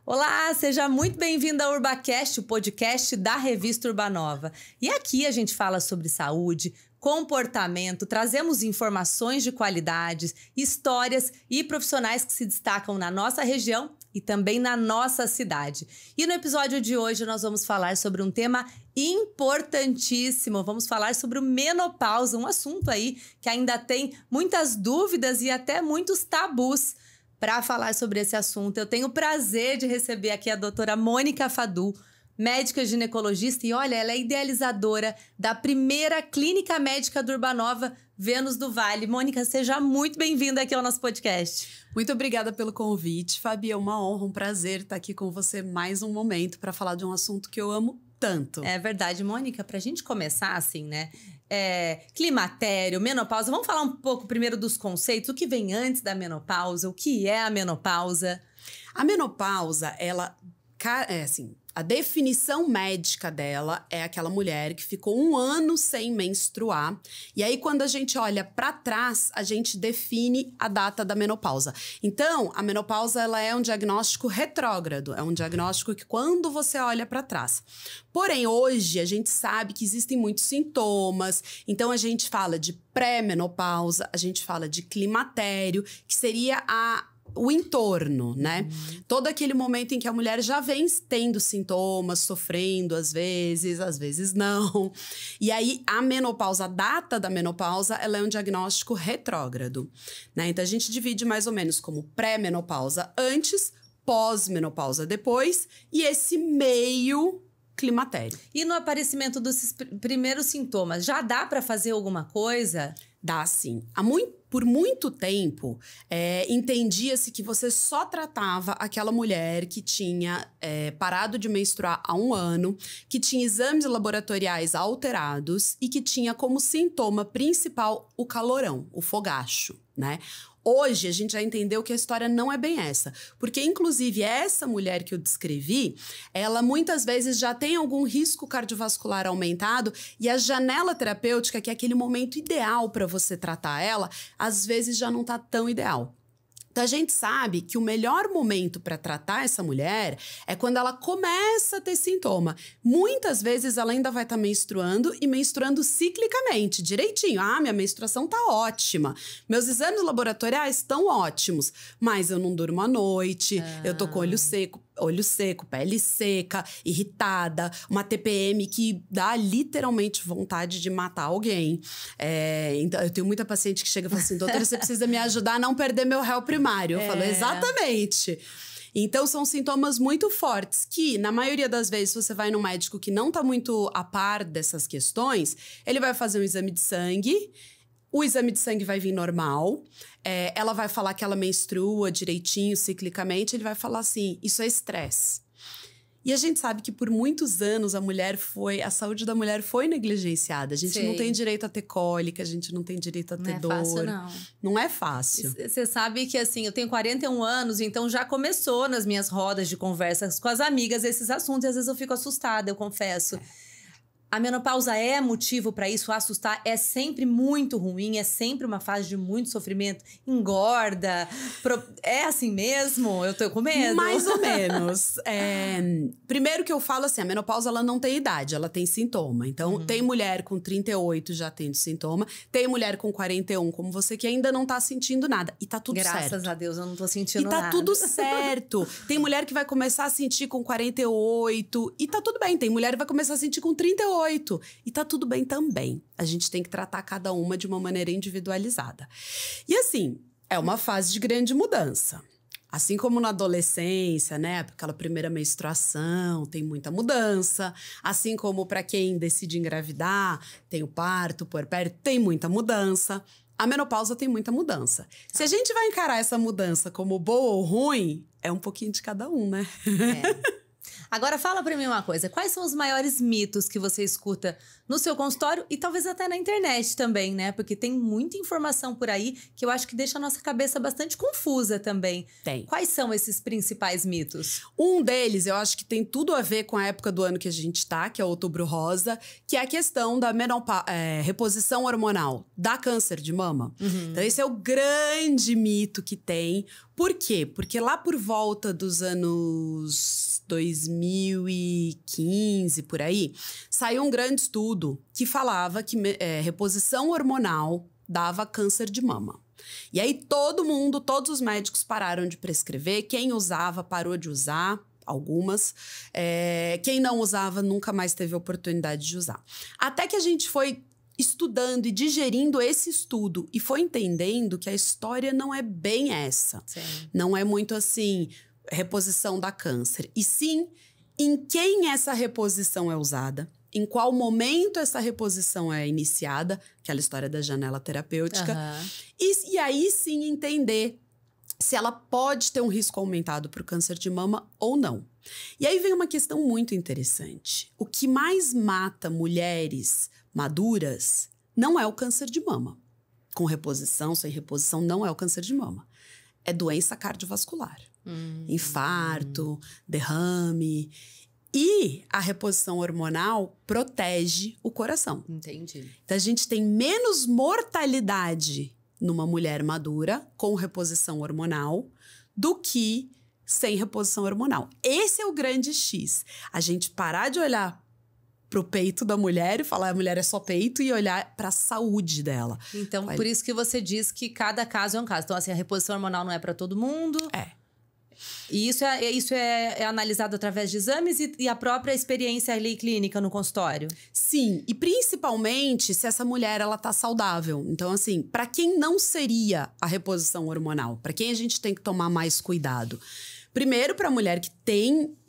Olá, seja muito bem-vindo ao Urbacast, o podcast da revista Urbanova. E aqui a gente fala sobre saúde, comportamento, trazemos informações de qualidades, histórias e profissionais que se destacam na nossa região e também na nossa cidade. E no episódio de hoje nós vamos falar sobre um tema importantíssimo. Vamos falar sobre o menopausa, um assunto aí que ainda tem muitas dúvidas e até muitos tabus. Para falar sobre esse assunto, eu tenho o prazer de receber aqui a doutora Mônica Fadu, médica ginecologista, e olha, ela é idealizadora da primeira clínica médica do Urbanova, Vênus do Vale. Mônica, seja muito bem-vinda aqui ao nosso podcast. Muito obrigada pelo convite, Fabi. É uma honra, um prazer estar aqui com você mais um momento para falar de um assunto que eu amo tanto. É verdade, Mônica, para a gente começar assim, né? Climatério, menopausa. Vamos falar um pouco primeiro dos conceitos, o que vem antes da menopausa, o que é a menopausa? A menopausa, ela a definição médica dela é aquela mulher que ficou 1 ano sem menstruar. E aí, quando a gente olha para trás, a gente define a data da menopausa. Então, a menopausa ela é um diagnóstico retrógrado. É um diagnóstico que quando você olha para trás. Porém, hoje, a gente sabe que existem muitos sintomas. Então, a gente fala de pré-menopausa, a gente fala de climatério, que seria o entorno, né? Todo aquele momento em que a mulher já vem tendo sintomas, sofrendo às vezes não. E aí, a menopausa, a data da menopausa, ela é um diagnóstico retrógrado, né? Então, a gente divide mais ou menos como pré-menopausa antes, pós-menopausa depois e esse meio climatério. E no aparecimento dos primeiros sintomas, já dá para fazer alguma coisa? Dá sim. Por muito tempo, entendia-se que você só tratava aquela mulher que tinha parado de menstruar há 1 ano, que tinha exames laboratoriais alterados e que tinha como sintoma principal o calorão, o fogacho, né? Hoje, a gente já entendeu que a história não é bem essa. Porque, inclusive, essa mulher que eu descrevi, ela muitas vezes já tem algum risco cardiovascular aumentado e a janela terapêutica, que é aquele momento ideal para você tratar ela, às vezes já não está tão ideal. Então, a gente sabe que o melhor momento para tratar essa mulher é quando ela começa a ter sintoma. Muitas vezes ela ainda vai estar menstruando e menstruando ciclicamente, direitinho. Ah, minha menstruação tá ótima. Meus exames laboratoriais estão ótimos, mas eu não durmo à noite, eu tô com olho seco, pele seca, irritada, uma TPM que dá literalmente vontade de matar alguém. Então, eu tenho muita paciente que chega e fala assim, doutora, você precisa me ajudar a não perder meu réu primário. Eu falo, exatamente. Então, são sintomas muito fortes que, na maioria das vezes, você vai num médico que não tá muito a par dessas questões, ele vai fazer um exame de sangue. O exame de sangue vai vir normal, ela vai falar que ela menstrua direitinho, ciclicamente, ele vai falar assim, isso é estresse. E a gente sabe que por muitos anos a saúde da mulher foi negligenciada. A gente não tem direito a ter cólica, a gente não tem direito a ter dor. Não é fácil, não. Não é fácil. Você sabe que, assim, eu tenho 41 anos, então já começou nas minhas rodas de conversas com as amigas esses assuntos. E às vezes eu fico assustada, eu confesso. A menopausa é motivo para isso, assustar é sempre muito ruim, é sempre uma fase de muito sofrimento, engorda, é assim mesmo? Eu tô com medo? Mais ou menos. Primeiro que eu falo assim, a menopausa ela não tem idade, ela tem sintoma. Então, tem mulher com 38 já tendo sintoma, tem mulher com 41 como você que ainda não tá sentindo nada. E tá tudo certo. Graças a Deus, eu não tô sentindo nada. E tá tudo certo. Tem mulher que vai começar a sentir com 48 e tá tudo bem. Tem mulher que vai começar a sentir com 38. E tá tudo bem também. A gente tem que tratar cada uma de uma maneira individualizada. E assim, é uma fase de grande mudança. Assim como na adolescência, né? Aquela primeira menstruação, tem muita mudança. Assim como para quem decide engravidar, tem o parto, o puerpério, tem muita mudança. A menopausa tem muita mudança. Se a gente vai encarar essa mudança como boa ou ruim, é um pouquinho de cada um, né? Agora fala pra mim uma coisa, quais são os maiores mitos que você escuta no seu consultório e talvez até na internet também, né? Porque tem muita informação por aí que eu acho que deixa a nossa cabeça bastante confusa também. Tem. Quais são esses principais mitos? Um deles, eu acho que tem tudo a ver com a época do ano que a gente tá, que é o Outubro Rosa, que é a questão da reposição hormonal, dá câncer de mama. Então, esse é o grande mito que tem. Por quê? Porque lá por volta dos anos 2015, por aí, saiu um grande estudo que falava que reposição hormonal dava câncer de mama. E aí todos os médicos pararam de prescrever, quem usava parou de usar, algumas. Quem não usava nunca mais teve oportunidade de usar. Até que a gente foi estudando e digerindo esse estudo e foi entendendo que a história não é bem essa. Sim. Não é muito assim, reposição dá câncer. E sim, em quem essa reposição é usada, em qual momento essa reposição é iniciada, aquela história da janela terapêutica. E aí sim entender se ela pode ter um risco aumentado para o câncer de mama ou não. E aí vem uma questão muito interessante. O que mais mata mulheres maduras não é o câncer de mama. Com reposição, sem reposição, não é o câncer de mama. É doença cardiovascular. Infarto, derrame. E a reposição hormonal protege o coração. Entendi. Então, a gente tem menos mortalidade numa mulher madura com reposição hormonal do que sem reposição hormonal. Esse é o grande X. A gente parar de olhar pro peito da mulher e falar a mulher é só peito e olhar para a saúde dela. Então, por isso que você diz que cada caso é um caso. Então, assim, a reposição hormonal não é para todo mundo. E isso é analisado através de exames e a própria experiência ali clínica no consultório? Sim, e principalmente se essa mulher ela tá saudável. Então, assim, para quem não seria a reposição hormonal? Para quem a gente tem que tomar mais cuidado? Primeiro, para a mulher que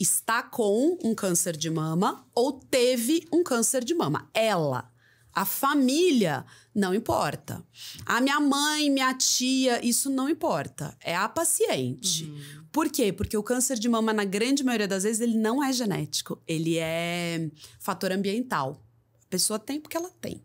está com um câncer de mama ou teve um câncer de mama. Ela, a família, não importa. A minha mãe, minha tia, isso não importa. É a paciente. Por quê? Porque o câncer de mama, na grande maioria das vezes, ele não é genético. Ele é fator ambiental. A pessoa tem porque ela tem.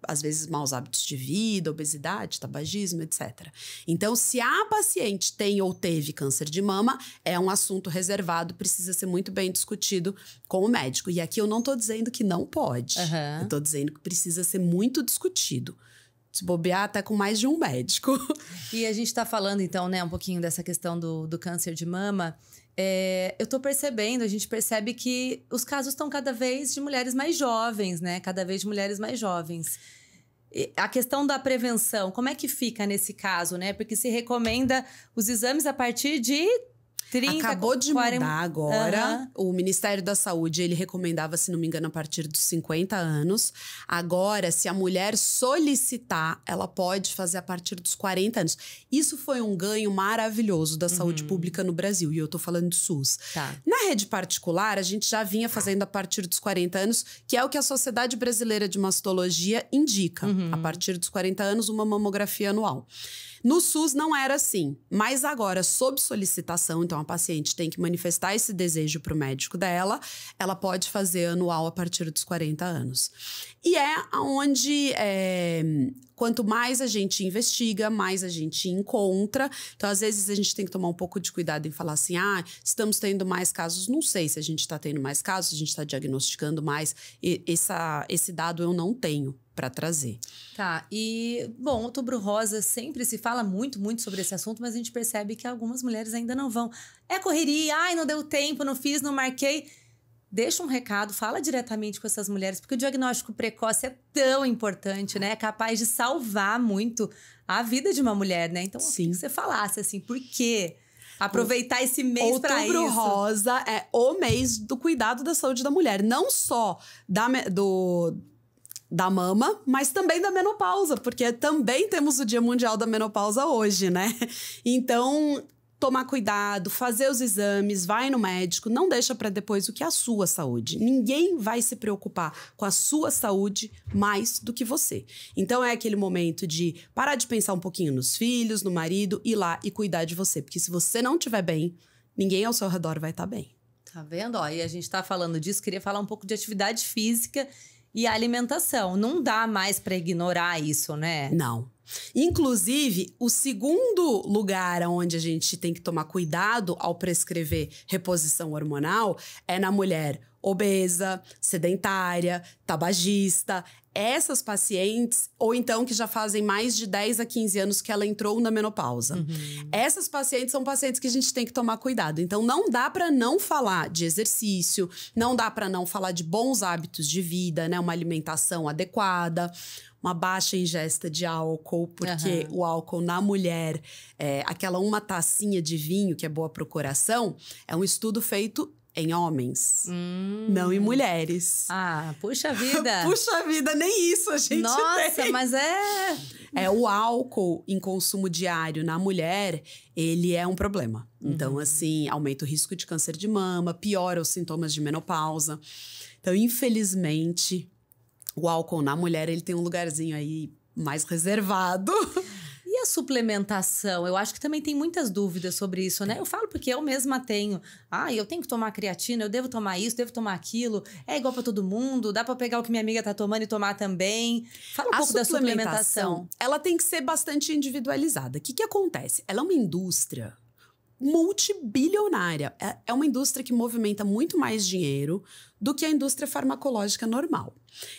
Às vezes, maus hábitos de vida, obesidade, tabagismo, etc. Então, se a paciente tem ou teve câncer de mama, é um assunto reservado, precisa ser muito bem discutido com o médico. E aqui eu não tô dizendo que não pode. Eu tô dizendo que precisa ser muito discutido. Se bobear até com mais de um médico. E a gente tá falando, então, né, um pouquinho dessa questão do câncer de mama. Eu tô percebendo, a gente percebe que os casos estão cada vez de mulheres mais jovens, né? Cada vez de mulheres mais jovens. E a questão da prevenção, como é que fica nesse caso, né? Porque se recomenda os exames a partir de 30, Acabou de 40... mudar agora. O Ministério da Saúde, ele recomendava, se não me engano, a partir dos 50 anos. Agora, se a mulher solicitar, ela pode fazer a partir dos 40 anos. Isso foi um ganho maravilhoso da saúde pública no Brasil. E eu tô falando do SUS. Na rede particular, a gente já vinha fazendo a partir dos 40 anos, que é o que a Sociedade Brasileira de Mastologia indica. A partir dos 40 anos, uma mamografia anual. No SUS não era assim, mas agora, sob solicitação, então a paciente tem que manifestar esse desejo para o médico dela, ela pode fazer anual a partir dos 40 anos. E é onde, quanto mais a gente investiga, mais a gente encontra. Então, às vezes, a gente tem que tomar um pouco de cuidado em falar assim, estamos tendo mais casos. Não sei se a gente está tendo mais casos, se a gente está diagnosticando mais. Esse dado eu não tenho para trazer. Tá, e, bom, Outubro Rosa sempre se fala muito sobre esse assunto, mas a gente percebe que algumas mulheres ainda não vão. É correria, não deu tempo, não fiz, não marquei. Deixa um recado, fala diretamente com essas mulheres, porque o diagnóstico precoce é tão importante, né? É capaz de salvar muito a vida de uma mulher, né? Então, eu queria que você falasse, assim, por quê? Aproveitar esse mês para isso. Outubro Rosa é o mês do cuidado da saúde da mulher. Não só da mama, mas também da menopausa, porque também temos o Dia Mundial da Menopausa hoje, né? Então, tomar cuidado, fazer os exames, vai no médico, não deixa para depois o que é a sua saúde. Ninguém vai se preocupar com a sua saúde mais do que você. Então, é aquele momento de parar de pensar um pouquinho nos filhos, no marido, ir lá e cuidar de você. Porque se você não estiver bem, ninguém ao seu redor vai estar bem. Tá vendo? Ó, e a gente tá falando disso, queria falar um pouco de atividade física e alimentação. Não dá mais para ignorar isso, né? Não. Inclusive, o segundo lugar onde a gente tem que tomar cuidado ao prescrever reposição hormonal é na mulher obesa, sedentária, tabagista. Essas pacientes, ou então que já fazem mais de 10 a 15 anos que ela entrou na menopausa. Essas pacientes são pacientes que a gente tem que tomar cuidado. Então, não dá para não falar de exercício, não dá para não falar de bons hábitos de vida, né? Uma alimentação adequada, uma baixa ingesta de álcool, porque o álcool na mulher, aquela uma tacinha de vinho que é boa para o coração, é um estudo feito em homens, não em mulheres. Ah, puxa vida! Puxa vida, nem isso a gente Nossa, tem. mas O álcool em consumo diário na mulher, ele é um problema. Então, assim, aumenta o risco de câncer de mama, piora os sintomas de menopausa. Então, infelizmente, o álcool na mulher, ele tem um lugarzinho aí mais reservado. E a suplementação? Eu acho que também tem muitas dúvidas sobre isso, né? Eu falo porque eu mesma tenho. Ah, eu tenho que tomar creatina, eu devo tomar isso, devo tomar aquilo. É igual para todo mundo, dá para pegar o que minha amiga tá tomando e tomar também. Fala um pouco da suplementação. Ela tem que ser bastante individualizada. O que acontece? Ela é uma indústria multibilionária. É uma indústria que movimenta muito mais dinheiro do que a indústria farmacológica normal.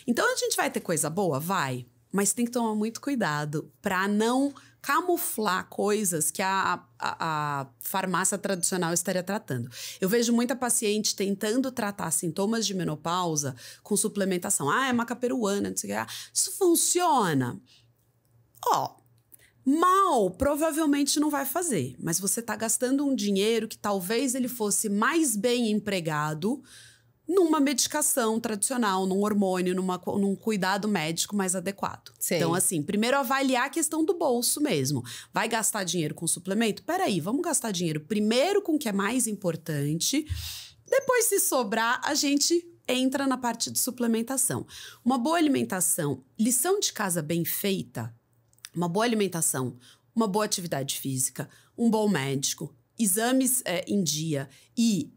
Então, a gente vai ter coisa boa? Vai. Mas tem que tomar muito cuidado para não camuflar coisas que a farmácia tradicional estaria tratando. Eu vejo muita paciente tentando tratar sintomas de menopausa com suplementação. Ah, é maca peruana, não sei o que. Isso funciona? Mal, provavelmente não vai fazer. Mas você está gastando um dinheiro que talvez ele fosse mais bem empregado numa medicação tradicional, num hormônio, num cuidado médico mais adequado. Sei. Então, assim, primeiro avaliar a questão do bolso mesmo. Vai gastar dinheiro com suplemento? Peraí, vamos gastar dinheiro primeiro com o que é mais importante. Depois, se sobrar, a gente entra na parte de suplementação. Uma boa alimentação, lição de casa bem feita, uma boa alimentação, uma boa atividade física, um bom médico, exames em dia e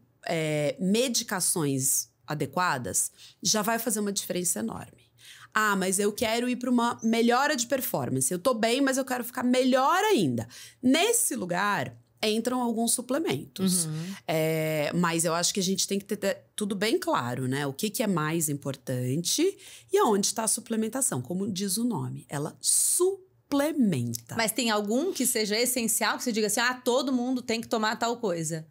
medicações adequadas, já vai fazer uma diferença enorme. Ah, mas eu quero ir para uma melhora de performance. Eu tô bem, mas eu quero ficar melhor ainda. Nesse lugar, entram alguns suplementos. Mas eu acho que a gente tem que ter tudo bem claro, né? O que é mais importante e aonde está a suplementação. Como diz o nome, ela suplementa. Mas tem algum que seja essencial, que você diga assim, todo mundo tem que tomar tal coisa?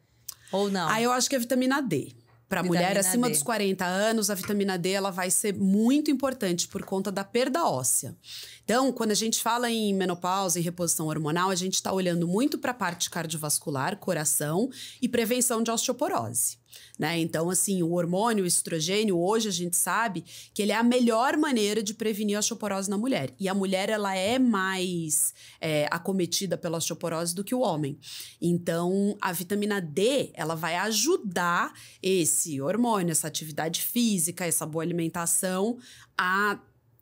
Ou não? Eu acho que é a vitamina D. Para mulher acima dos 40 anos, a vitamina D ela vai ser muito importante por conta da perda óssea. Então, quando a gente fala em menopausa e reposição hormonal, a gente está olhando muito para a parte cardiovascular, coração e prevenção de osteoporose. Né? Então, assim, o hormônio, o estrogênio, hoje a gente sabe que ele é a melhor maneira de prevenir a osteoporose na mulher. E a mulher, ela é mais acometida pela osteoporose do que o homem. Então, a vitamina D, ela vai ajudar esse hormônio, essa atividade física, essa boa alimentação a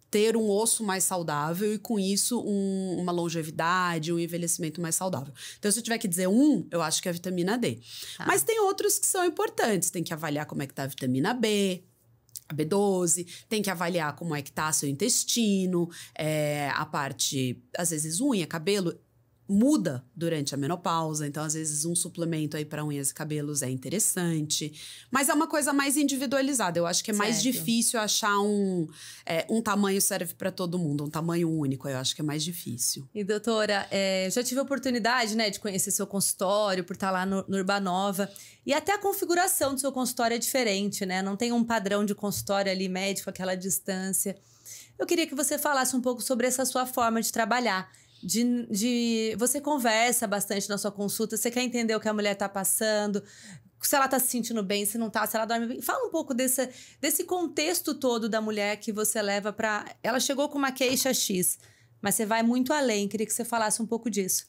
ter um osso mais saudável e, com isso, uma longevidade, um envelhecimento mais saudável. Então, se eu tiver que dizer eu acho que é a vitamina D. Mas tem outros que são importantes. Tem que avaliar como é que tá a vitamina B, a B12, tem que avaliar como é que tá seu intestino, a parte, às vezes, unha, cabelo, muda durante a menopausa, então às vezes um suplemento aí para unhas e cabelos é interessante, mas é uma coisa mais individualizada. Eu acho que é mais difícil achar um tamanho serve para todo mundo, um tamanho único. Eu acho que é mais difícil. E doutora, já tive a oportunidade, né, de conhecer seu consultório por estar lá no Urbanova, e até a configuração do seu consultório é diferente, né? Não tem um padrão de consultório ali médico, aquela distância. Eu queria que você falasse um pouco sobre essa sua forma de trabalhar. Você conversa bastante na sua consulta, você quer entender o que a mulher tá passando, se ela tá se sentindo bem, se não tá, se ela dorme bem. Fala um pouco desse contexto todo da mulher que você leva pra... Ela chegou com uma queixa X, mas você vai muito além. Queria que você falasse um pouco disso.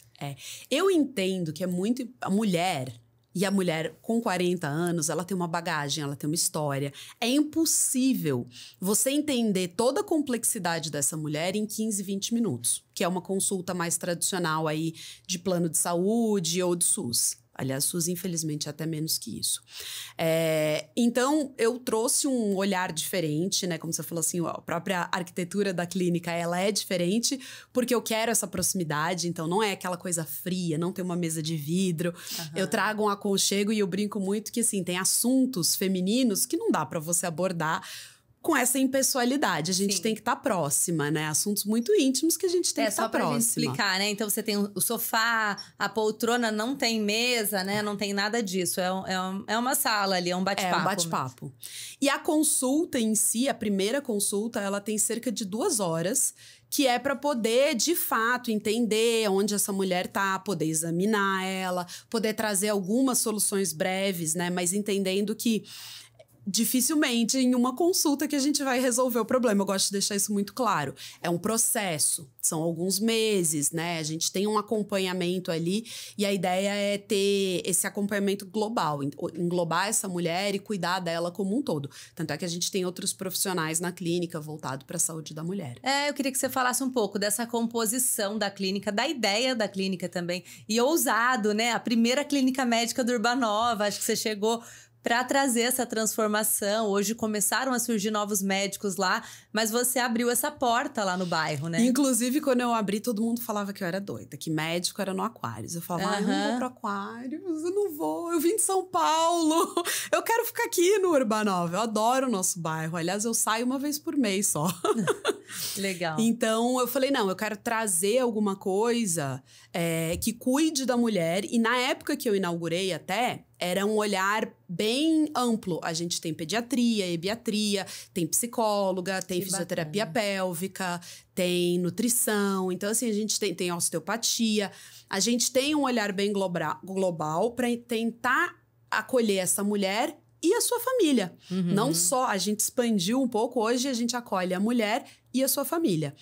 Eu entendo que é muito... A mulher com 40 anos, ela tem uma bagagem, ela tem uma história. É impossível você entender toda a complexidade dessa mulher em 15, 20 minutos, que é uma consulta mais tradicional aí de plano de saúde ou de SUS. Aliás, SUS, infelizmente, é até menos que isso. Então, eu trouxe um olhar diferente, né? Como você falou assim, a própria arquitetura da clínica, ela é diferente, porque eu quero essa proximidade. Então, não é aquela coisa fria, não tem uma mesa de vidro. Uhum. Eu trago um aconchego e eu brinco muito que, assim, tem assuntos femininos que não dá para você abordar com essa impessoalidade. A gente tem que estar próxima, né? Assuntos muito íntimos que a gente tem que estar próxima. Só pra gente explicar, né? Então, você tem o sofá, a poltrona, não tem mesa, né? Não tem nada disso. É uma sala ali, é um bate-papo. É um bate-papo. E a consulta em si, a primeira consulta, ela tem cerca de 2 horas, que é para poder, de fato, entender onde essa mulher tá, poder examinar ela, poder trazer algumas soluções breves, né? Mas entendendo que dificilmente em uma consulta que a gente vai resolver o problema. Eu gosto de deixar isso muito claro. É um processo, são alguns meses, né? A gente tem um acompanhamento ali e a ideia é ter esse acompanhamento global, englobar essa mulher e cuidar dela como um todo. Tanto é que a gente tem outros profissionais na clínica voltado para a saúde da mulher. Eu queria que você falasse um pouco dessa composição da clínica, da ideia da clínica também. E ousado, né? A primeira clínica médica do Urbanova, acho que você chegou para trazer essa transformação. Hoje começaram a surgir novos médicos lá, mas você abriu essa porta lá no bairro, né? Inclusive, quando eu abri, todo mundo falava que eu era doida, que médico era no Aquários. Eu falava, eu não vou pro Aquários, eu não vou, eu vim de São Paulo, eu quero ficar aqui no Urbanova. Eu adoro o nosso bairro, aliás, eu saio uma vez por mês só. Legal. Então, eu falei, não, eu quero trazer alguma coisa que cuide da mulher. E na época que eu inaugurei até, era um olhar bem amplo. A gente tem pediatria, ebiatria, tem psicóloga, tem fisioterapia pélvica, tem nutrição. Então, assim, a gente tem osteopatia. A gente tem um olhar bem global para tentar acolher essa mulher e a sua família. Uhum. Não só, a gente expandiu um pouco, hoje a gente acolhe a mulher e a sua família.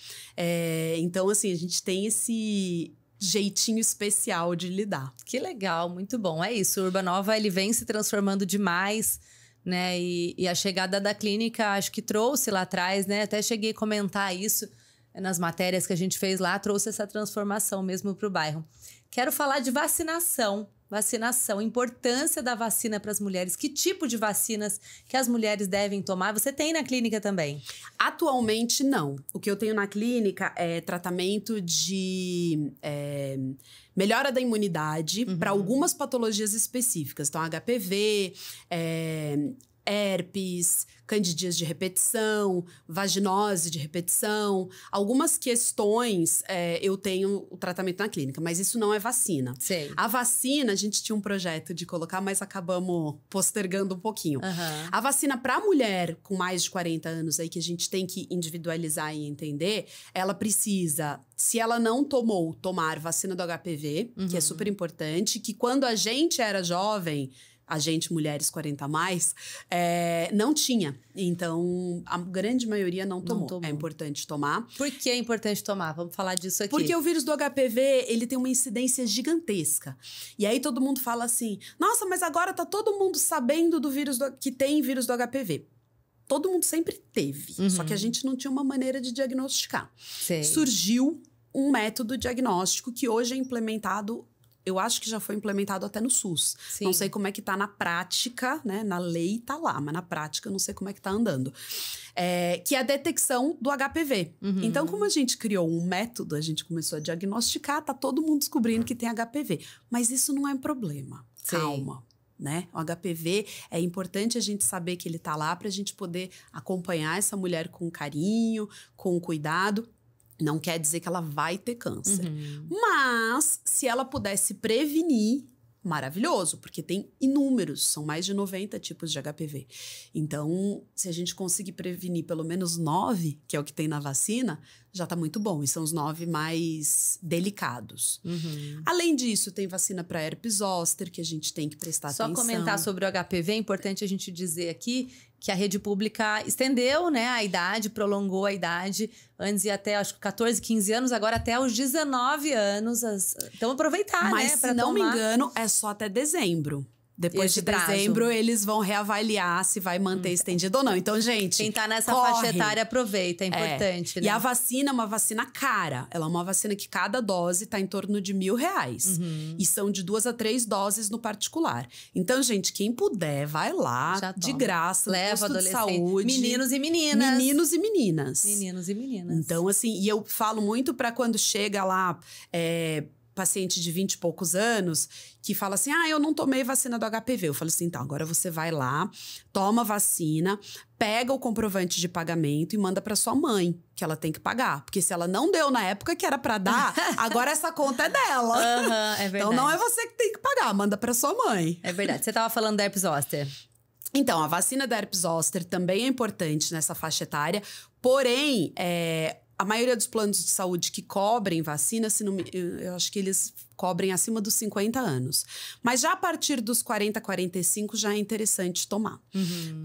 Então, assim, a gente tem esse jeitinho especial de lidar. Que legal, muito bom. É isso, o Urbanova, ele vem se transformando demais, né? E a chegada da clínica, acho que trouxe lá atrás, né? Até cheguei a comentar isso nas matérias que a gente fez lá, trouxe essa transformação mesmo para o bairro. Quero falar de vacinação. Vacinação, importância da vacina para as mulheres. Que tipo de vacinas que as mulheres devem tomar? Você tem na clínica também? Atualmente, não. O que eu tenho na clínica é tratamento de melhora da imunidade para algumas patologias específicas. Então, HPV, herpes, candidíase de repetição, vaginose de repetição. Algumas questões eu tenho o tratamento na clínica, mas isso não é vacina. Sei. A vacina, a gente tinha um projeto de colocar, mas acabamos postergando um pouquinho. Uhum. A vacina para mulher com mais de 40 anos, aí que a gente tem que individualizar e entender, ela precisa, se ela não tomar vacina do HPV, que é super importante, que quando a gente era jovem, a gente, mulheres 40 a mais, não tinha. Então, a grande maioria não tomou. É importante tomar. Por que é importante tomar? Vamos falar disso aqui. Porque o vírus do HPV, ele tem uma incidência gigantesca. E aí todo mundo fala assim, nossa, mas agora tá todo mundo sabendo do vírus que tem vírus do HPV. Todo mundo sempre teve, só que a gente não tinha uma maneira de diagnosticar. Sei. Surgiu um método diagnóstico que hoje é implementado. Eu acho que já foi implementado até no SUS. Sim. Não sei como é que tá na prática, né? Na lei tá lá, mas na prática eu não sei como é que tá andando. Que é a detecção do HPV. Então, como a gente criou um método, a gente começou a diagnosticar, tá todo mundo descobrindo que tem HPV. Mas isso não é um problema. Sim. Calma. Né? O HPV, é importante a gente saber que ele tá lá pra gente poder acompanhar essa mulher com carinho, com cuidado. Não quer dizer que ela vai ter câncer. Mas, se ela pudesse prevenir, maravilhoso, porque tem inúmeros, são mais de 90 tipos de HPV. Então, se a gente conseguir prevenir pelo menos 9, que é o que tem na vacina, já tá muito bom. E são os 9 mais delicados. Além disso, tem vacina para herpes zoster, que a gente tem que prestar atenção. Só comentar sobre o HPV, é importante a gente dizer aqui que a rede pública estendeu, né, a idade, prolongou a idade. Antes ia até, acho que 14, 15 anos, agora até os 19 anos. Então, aproveitar, mas, né, se não me engano, é só até dezembro. Depois de dezembro, eles vão reavaliar se vai manter estendido ou não. Então, gente, quem tá nessa faixa etária, aproveita, é importante, né? E a vacina é uma vacina cara. Ela é uma vacina que cada dose tá em torno de R$1.000. E são de 2 a 3 doses no particular. Então, gente, quem puder, vai lá, de graça, leva no posto de saúde. Meninos e meninas. Meninos e meninas. Meninos e meninas. Então, assim, e eu falo muito pra quando chega lá... paciente de 20 e poucos anos que fala assim, eu não tomei vacina do HPV. Eu falo assim, então, agora você vai lá, toma a vacina, pega o comprovante de pagamento e manda para sua mãe, que ela tem que pagar. Porque se ela não deu na época que era para dar, agora essa conta é dela. É verdade. Então, não é você que tem que pagar, manda para sua mãe. É verdade. Você tava falando da herpes zoster. Então, a vacina da herpes zoster também é importante nessa faixa etária, porém, a maioria dos planos de saúde que cobrem vacina, eu acho que eles cobrem acima dos 50 anos. Mas já a partir dos 40, 45 já é interessante tomar.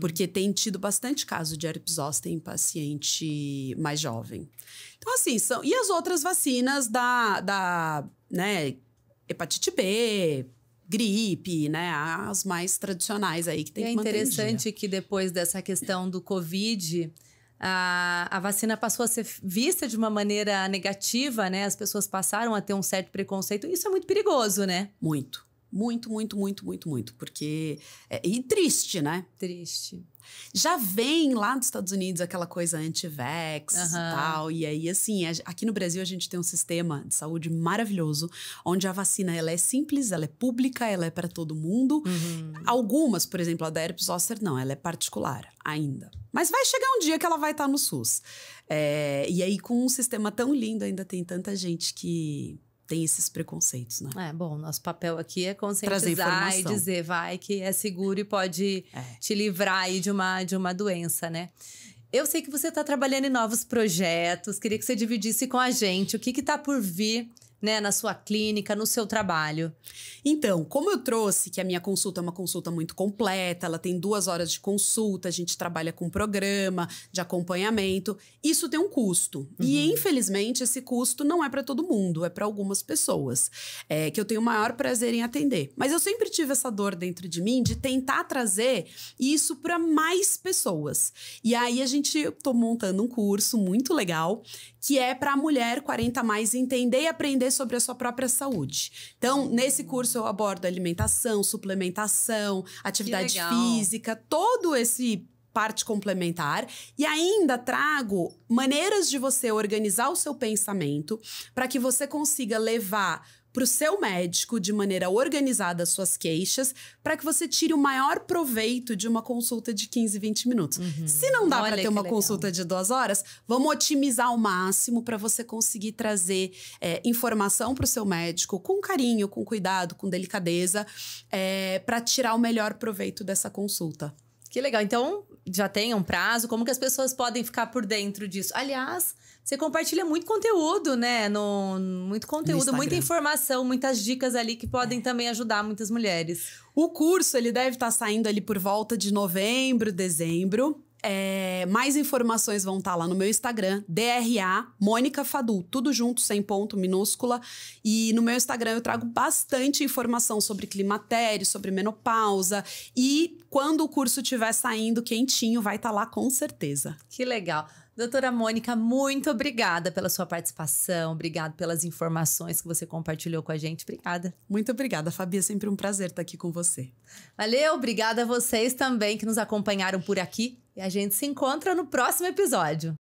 Porque tem tido bastante caso de herpes zoster em paciente mais jovem. Então, assim, e as outras vacinas né, hepatite B, gripe, né? As mais tradicionais aí que tem que manter em dia. É interessante que depois dessa questão do Covid... A vacina passou a ser vista de uma maneira negativa, né? As pessoas passaram a ter um certo preconceito. Isso é muito perigoso, né? Muito. Muito, muito, muito, muito, muito. Porque... e triste, né? Triste. Já vem lá dos Estados Unidos aquela coisa anti-vax e tal. E aí, assim, aqui no Brasil a gente tem um sistema de saúde maravilhoso, onde a vacina, ela é simples, ela é pública, ela é para todo mundo. Algumas, por exemplo, a da herpes zoster, não, ela é particular ainda. Mas vai chegar um dia que ela vai estar no SUS. E aí, com um sistema tão lindo, ainda tem tanta gente que... tem esses preconceitos, né? Bom, nosso papel aqui é conscientizar e dizer, que é seguro e pode te livrar aí de uma doença, né? Eu sei que você está trabalhando em novos projetos, queria que você dividisse com a gente o que está por vir, né, na sua clínica, no seu trabalho. Então, como eu trouxe que a minha consulta é uma consulta muito completa, ela tem 2 horas de consulta, a gente trabalha com programa de acompanhamento, isso tem um custo. E, infelizmente, esse custo não é para todo mundo, é para algumas pessoas, que eu tenho o maior prazer em atender. Mas eu sempre tive essa dor dentro de mim de tentar trazer isso para mais pessoas. E aí, eu tô montando um curso muito legal, que é para a mulher 40 a mais entender e aprender sobre a sua própria saúde. Então, nesse curso eu abordo alimentação, suplementação, atividade física, todo esse parte complementar, e ainda trago maneiras de você organizar o seu pensamento para que você consiga levar para o seu médico de maneira organizada as suas queixas, para que você tire o maior proveito de uma consulta de 15, 20 minutos. Se não dá para ter uma consulta de 2 horas, vamos otimizar ao máximo para você conseguir trazer informação para o seu médico com carinho, com cuidado, com delicadeza, para tirar o melhor proveito dessa consulta. Que legal. Então, já tem um prazo? Como que as pessoas podem ficar por dentro disso? Aliás, você compartilha muito conteúdo, né? Muito conteúdo, muita informação, muitas dicas ali que podem também ajudar muitas mulheres. O curso, ele deve estar saindo ali por volta de novembro, dezembro. Mais informações vão estar lá no meu Instagram, DRA Mônica Fadul, tudo junto, sem ponto, minúscula. E no meu Instagram eu trago bastante informação sobre climatério, sobre menopausa. E quando o curso estiver saindo quentinho, vai estar lá com certeza. Que legal. Doutora Mônica, muito obrigada pela sua participação, obrigada pelas informações que você compartilhou com a gente. Obrigada. Muito obrigada, Fabi. É sempre um prazer estar aqui com você. Valeu, obrigada a vocês também que nos acompanharam por aqui. E a gente se encontra no próximo episódio.